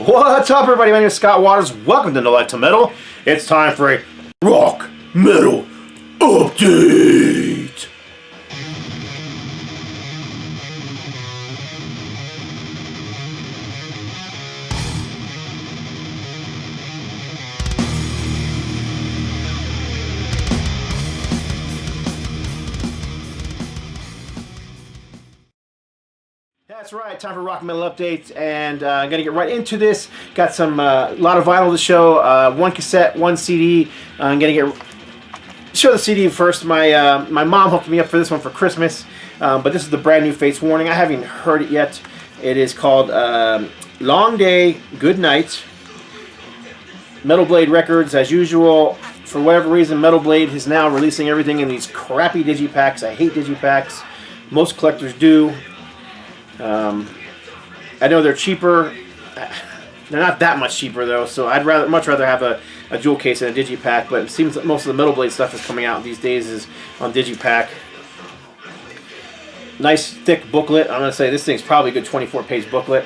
What's up, everybody? My name is Scott Waters. Welcome to No Life to Metal. It's time for a rock metal update. That's right, time for rock metal updates, and I'm gonna get right into this. Got some lot of vinyl to show. One cassette, one CD. I'm gonna show the CD first. My mom hooked me up for this one for Christmas, but this is the brand new Fates Warning. I haven't heard it yet. It is called Long Day, Good Night. Metal Blade Records, as usual. For whatever reason, Metal Blade is now releasing everything in these crappy digipacks. I hate digipacks. Most collectors do. I know they're cheaper. They're not that much cheaper though, so I'd much rather have a jewel case than a digipack. But it seems that most of the Metal Blade stuff that's coming out these days is on digipack. Nice thick booklet. I'm gonna say this thing's probably a good 24-page booklet.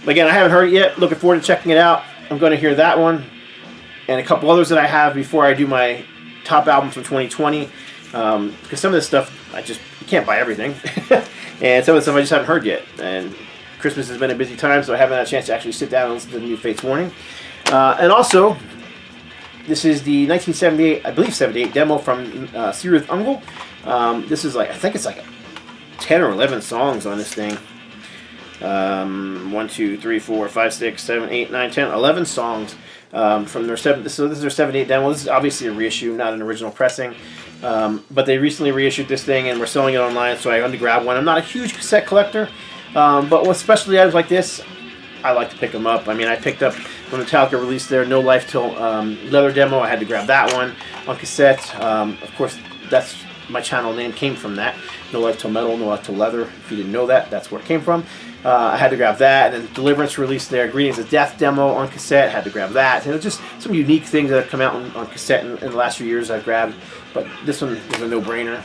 Again, I haven't heard it yet. Looking forward to checking it out. I'm going to hear that one and a couple others that I have before I do my top albums from 2020. Because some of this stuff you can't buy everything. And some of the stuff I just haven't heard yet. And Christmas has been a busy time, so I haven't had a chance to actually sit down and listen to the new Fates Warning. And also, this is the 1978, I believe 78, demo from Sirith Ungol. This is I think it's like 10 or 11 songs on this thing. 1, 2, 3, 4, 5, 6, 7, 8, 9, 10, 11 songs from their so this is their 78 demo. This is obviously a reissue, not an original pressing. But they recently reissued this thing and we're selling it online, so I wanted to grab one. I'm not a huge cassette collector, but with specialty items like this, I like to pick them up. I mean, I picked up when Metallica released their No Life Till leather demo. I had to grab that one on cassette. Of course, that's my channel name came from that. No Life Till Metal, No Life Till Leather. If you didn't know that, that's where it came from. I had to grab that, and then Deliverance released their Greetings of Death demo on cassette. Had to grab that. And it was just some unique things that have come out on cassette in the last few years I've grabbed. But this one is a no-brainer.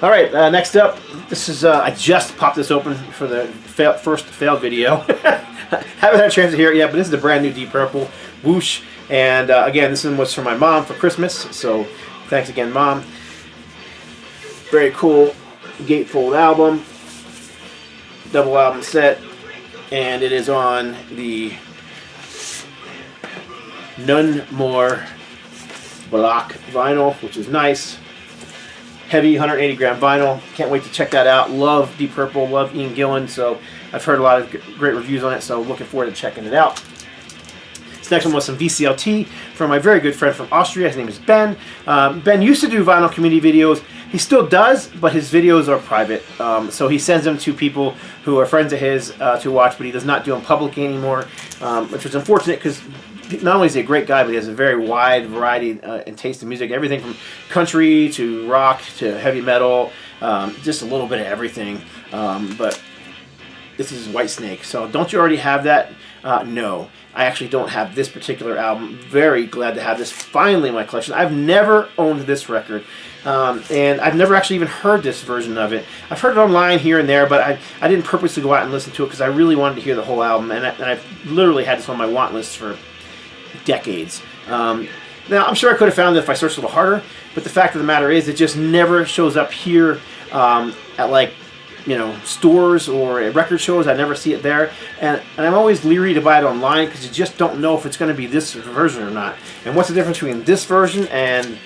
All right, next up, this is I just popped this open for the first failed video. Haven't had a chance to hear it yet, but this is the brand new Deep Purple Whoosh. And again, this one was for my mom for Christmas, so thanks again, Mom. Very cool gatefold album, double album set, and it is on the None More block vinyl, which is nice. Heavy 180 gram vinyl. Can't wait to check that out. Love Deep Purple, love Ian Gillan, so I've heard a lot of great reviews on it, so looking forward to checking it out. This next one was some VCLT from my very good friend from Austria. His name is Ben. Ben used to do vinyl community videos. He still does, but his videos are private. So he sends them to people who are friends of his to watch, but he does not do them publicly anymore, which was unfortunate because not only is he a great guy, but he has a very wide variety and taste in music. Everything from country to rock to heavy metal, just a little bit of everything. But this is Whitesnake. So don't you already have that? No. I actually don't have this particular album. Very glad to have this finally in my collection. I've never owned this record. And I've never actually even heard this version of it. I've heard it online here and there, but I didn't purposely go out and listen to it because I really wanted to hear the whole album. And I've literally had this on my want list for decades. Now, I'm sure I could have found it if I searched a little harder, but the fact of the matter is it just never shows up here at stores or at record shows. I never see it there, and I'm always leery to buy it online because you just don't know if it's going to be this version or not. And what's the difference between this version and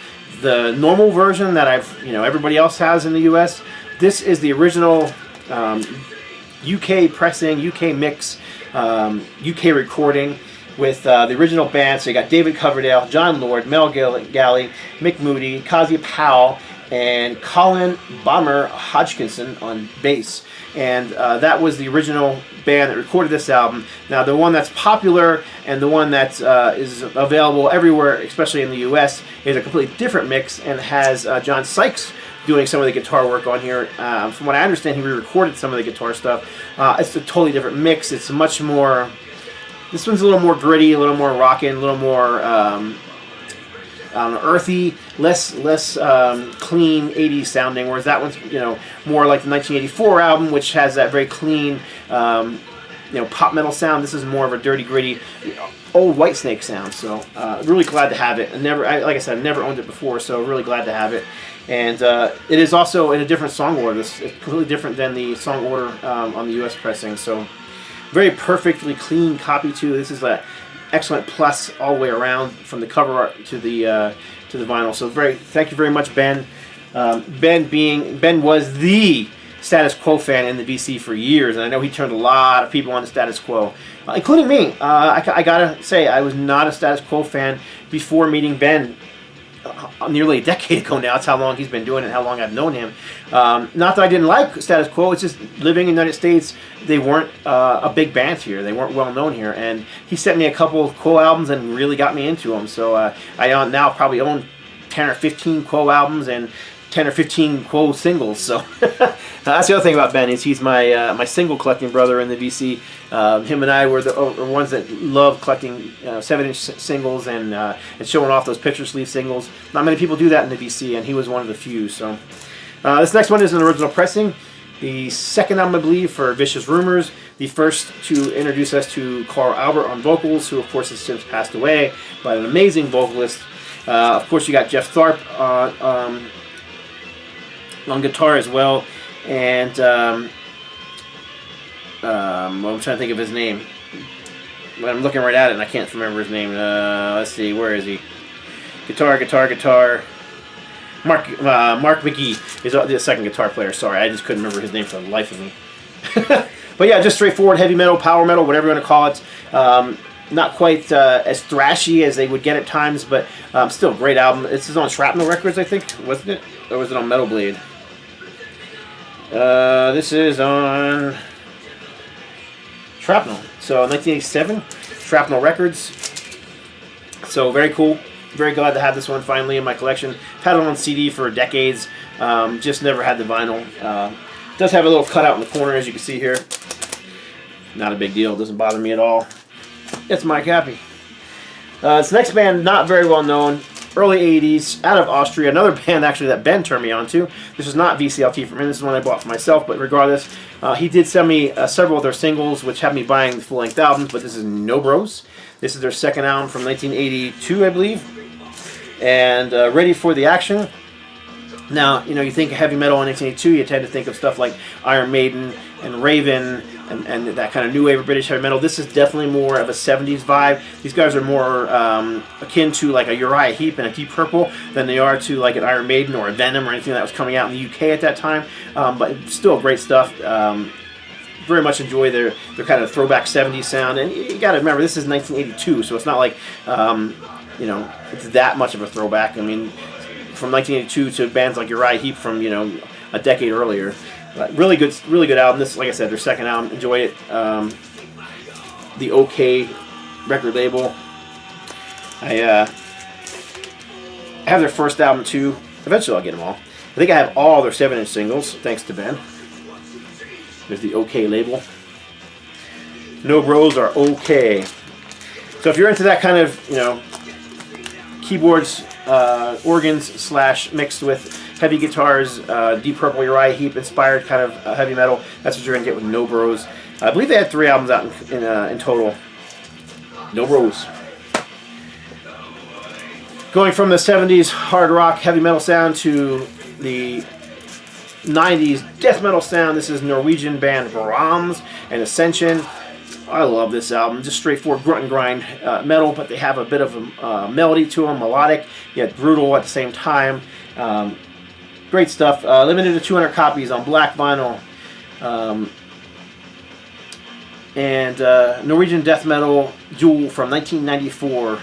the normal version that everybody else has in the US? This is the original UK pressing, UK mix, UK recording with the original band. So you got David Coverdale, John Lord, Mel Galley, Mick Moody, Kazia Powell, and Colin Bomber Hodgkinson on bass. And that was the original band that recorded this album. Now the one that's popular and the one that is available everywhere, especially in the US, is a completely different mix and has John Sykes doing some of the guitar work on here. From what I understand, he re-recorded some of the guitar stuff. It's a totally different mix. It's much more... This one's a little more gritty, a little more rockin', a little more earthy, less clean 80s sounding, whereas that one's more like the 1984 album, which has that very clean pop metal sound. This is more of a dirty, gritty, old Whitesnake sound. So really glad to have it. Like I said, I never owned it before, so really glad to have it. And it is also in a different song order. It's completely different than the song order on the U.S. pressing. So very perfectly clean copy too. This is an excellent plus all the way around from the cover art to the vinyl. So thank you very much, Ben. Ben was the Status Quo fan in the VC for years, and I know he turned a lot of people on to Status Quo, including me. I gotta say, I was not a Status Quo fan before meeting Ben nearly a decade ago now. That's how long he's been doing it, how long I've known him. Not that I didn't like Status Quo, it's just living in the United States, they weren't a big band here. They weren't well known here, and he sent me a couple of Quo albums and really got me into them. So I now probably own 10 or 15 Quo albums and 10 or 15 Quo singles. So that's the other thing about Ben, is he's my single collecting brother in the VC. Him and I were the ones that love collecting 7-inch singles and showing off those picture sleeve singles. Not many people do that in the VC, and he was one of the few. So this next one is an original pressing. The second album, I believe, for Vicious Rumors. The first to introduce us to Carl Albert on vocals, who of course has since passed away, but an amazing vocalist. Of course, you got Jeff Tharp on guitar as well, and I'm trying to think of his name. I'm looking right at it and I can't remember his name. Let's see, where is he? Guitar. Mark McGee is the second guitar player. Sorry, I just couldn't remember his name for the life of me. But yeah, just straightforward heavy metal, power metal, whatever you want to call it. Not quite as thrashy as they would get at times, but still a great album. This is on Shrapnel Records, I think, wasn't it? Or was it on Metal Blade? This is on Shrapnel. So 1987, Shrapnel Records. So very cool. Very glad to have this one finally in my collection. I've had it on CD for decades. Just never had the vinyl. It does have a little cutout in the corner, as you can see here. Not a big deal. It doesn't bother me at all. It's Mike Happy. This next band, not very well known. Early 80s, out of Austria. Another band, actually, that Ben turned me on to. This is not VCLT for me. This is one I bought for myself. But regardless, he did send me several of their singles, which had me buying the full-length albums. But this is No Bros. This is their second album from 1982, I believe. And Ready for the Action. Now, you think of heavy metal in 1982, you tend to think of stuff like Iron Maiden and Raven and that kind of new wave of British heavy metal. This is definitely more of a 70s vibe. These guys are more akin to like a Uriah Heep and a Deep Purple than they are to like an Iron Maiden or a Venom or anything that was coming out in the UK at that time. But still great stuff. Very much enjoy their kind of throwback 70s sound. And you got to remember, this is 1982, so it's not like it's that much of a throwback. I mean, from 1982 to bands like Uriah Heep from a decade earlier. Really good album. This, like I said, their second album. Enjoy it. The OK record label. I have their first album too. Eventually, I'll get them all. I think I have all their 7-inch singles, thanks to Ben. There's the OK label. No Bros are OK. So if you're into that kind of keyboards, organs / mixed with heavy guitars, Deep Purple, Uriah Heep inspired kind of heavy metal, that's what you're going to get with No Bros. I believe they had 3 albums out in total. No Bros. Going from the 70s hard rock heavy metal sound to the 90s death metal sound, this is Norwegian band Brahms and Ascension. I love this album. Just straightforward grunt and grind metal, but they have a bit of a melody to them, melodic, yet brutal at the same time. Great stuff. Limited to 200 copies on black vinyl. And Norwegian death metal Jewel from 1994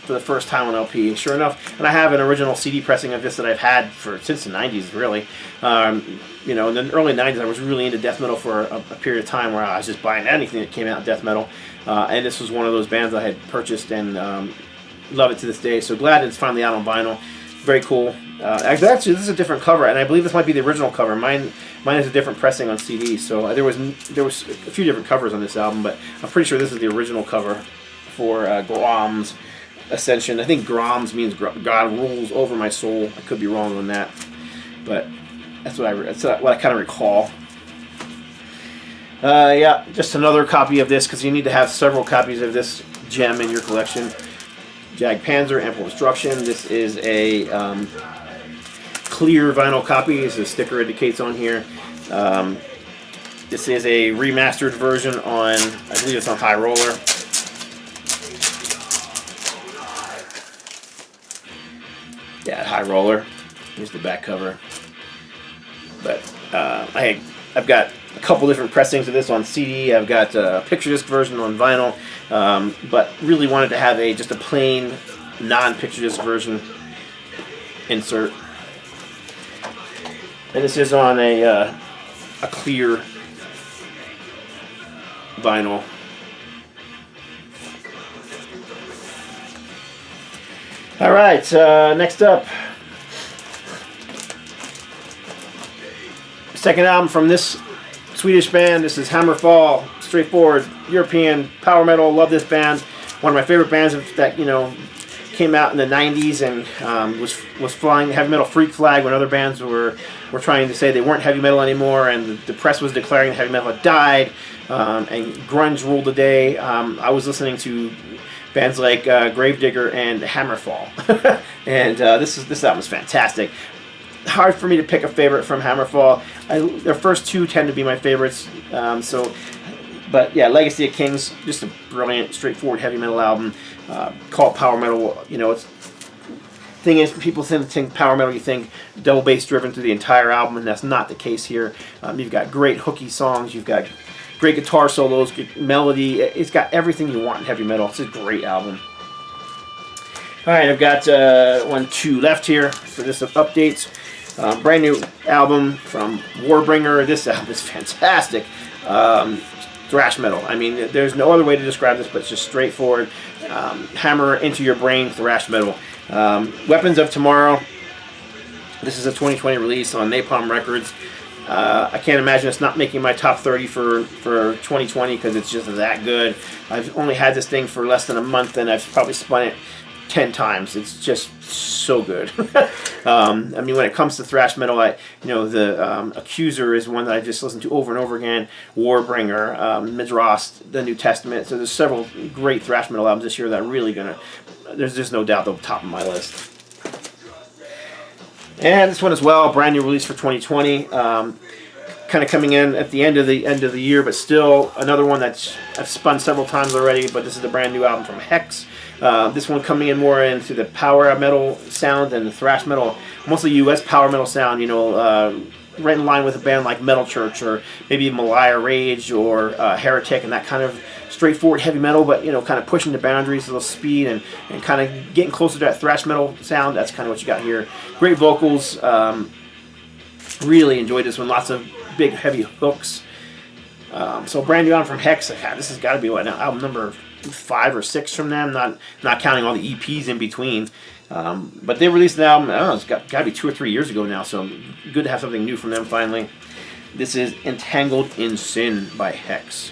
for the first time on LP. Sure enough, and I have an original CD pressing of this that I've had since the 90s, really. In the early 90s, I was really into death metal for a period of time where I was just buying anything that came out in death metal. And this was one of those bands I had purchased and love it to this day. So glad it's finally out on vinyl. Very cool. Actually, this is a different cover, and I believe this might be the original cover. Mine is a different pressing on CD. So there was a few different covers on this album, but I'm pretty sure this is the original cover for Grom's Ascension. I think Groms means God rules over my soul. I could be wrong on that, but that's what I kind of recall. Yeah, just another copy of this, because you need to have several copies of this gem in your collection. Jagdpanzer, Ample Destruction. This is a clear vinyl copy, as the sticker indicates on here. This is a remastered version on, I believe it's on High Roller. Yeah, High Roller. Here's the back cover. But I've got a couple different pressings of this on CD. I've got a picture disc version on vinyl, but really wanted to have just a plain non-picture disc version insert. And this is on a clear vinyl. All right, next up, second album from this Swedish band. This is Hammerfall, straightforward European power metal. Love this band. One of my favorite bands that came out in the '90s and was flying the heavy metal freak flag when other bands were trying to say they weren't heavy metal anymore, and the press was declaring that heavy metal had died, and grunge ruled the day. I was listening to bands like Gravedigger and Hammerfall, and this album is fantastic. Hard for me to pick a favorite from Hammerfall. Their first two tend to be my favorites. But yeah, Legacy of Kings, just a brilliant, straightforward heavy metal album. Call it power metal. Thing is, people think power metal, you think double bass driven through the entire album, and that's not the case here. You've got great hooky songs. You've got great guitar solos, good melody. It's got everything you want in heavy metal. It's a great album. All right, I've got 2 left here for this updates. Brand new album from Warbringer. This album is fantastic. Thrash metal. I mean, there's no other way to describe this, but it's just straightforward. Hammer into your brain thrash metal. Weapons of Tomorrow. This is a 2020 release on Napalm Records. I can't imagine it's not making my top 30 for 2020 because it's just that good. I've only had this thing for less than a month, and I've probably spun it 10 times. It's just so good. I mean, when it comes to thrash metal, the Accuser is one that I just listened to over and over again. Warbringer, Midrost, the New Testament. So there's several great thrash metal albums this year that are really there's just no doubt they're top of my list. And this one as well, brand new release for 2020. Kind of coming in at the end of the year, but still another one that I've spun several times already. But this is the brand new album from Hex. This one coming in more into the power metal sound and the thrash metal, mostly U.S. power metal sound. Right in line with a band like Metal Church or maybe Malaya Rage or Heretic, and that kind of straightforward heavy metal, but kind of pushing the boundaries, a little speed, and kind of getting closer to that thrash metal sound. That's kind of what you got here. Great vocals. Really enjoyed this one. Lots of big heavy hooks. So brand new album from Hex. God, this has got to be album number 5 or 6 from them. Not counting all the EPs in between. But they released an album. I don't know. It's got to be 2 or 3 years ago now. So good to have something new from them finally. This is Entangled in Sin by Hex.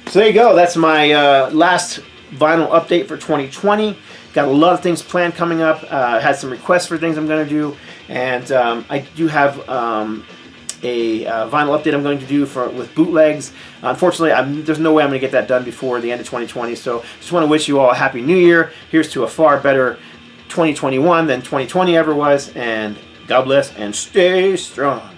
So there you go. That's my last vinyl update for 2020. Got a lot of things planned coming up. Had some requests for things I'm going to do, and I do have a vinyl update I'm going to do with bootlegs. Unfortunately, there's no way I'm going to get that done before the end of 2020. So just want to wish you all a happy New Year. Here's to a far better 2021 than 2020 ever was, and God bless and stay strong.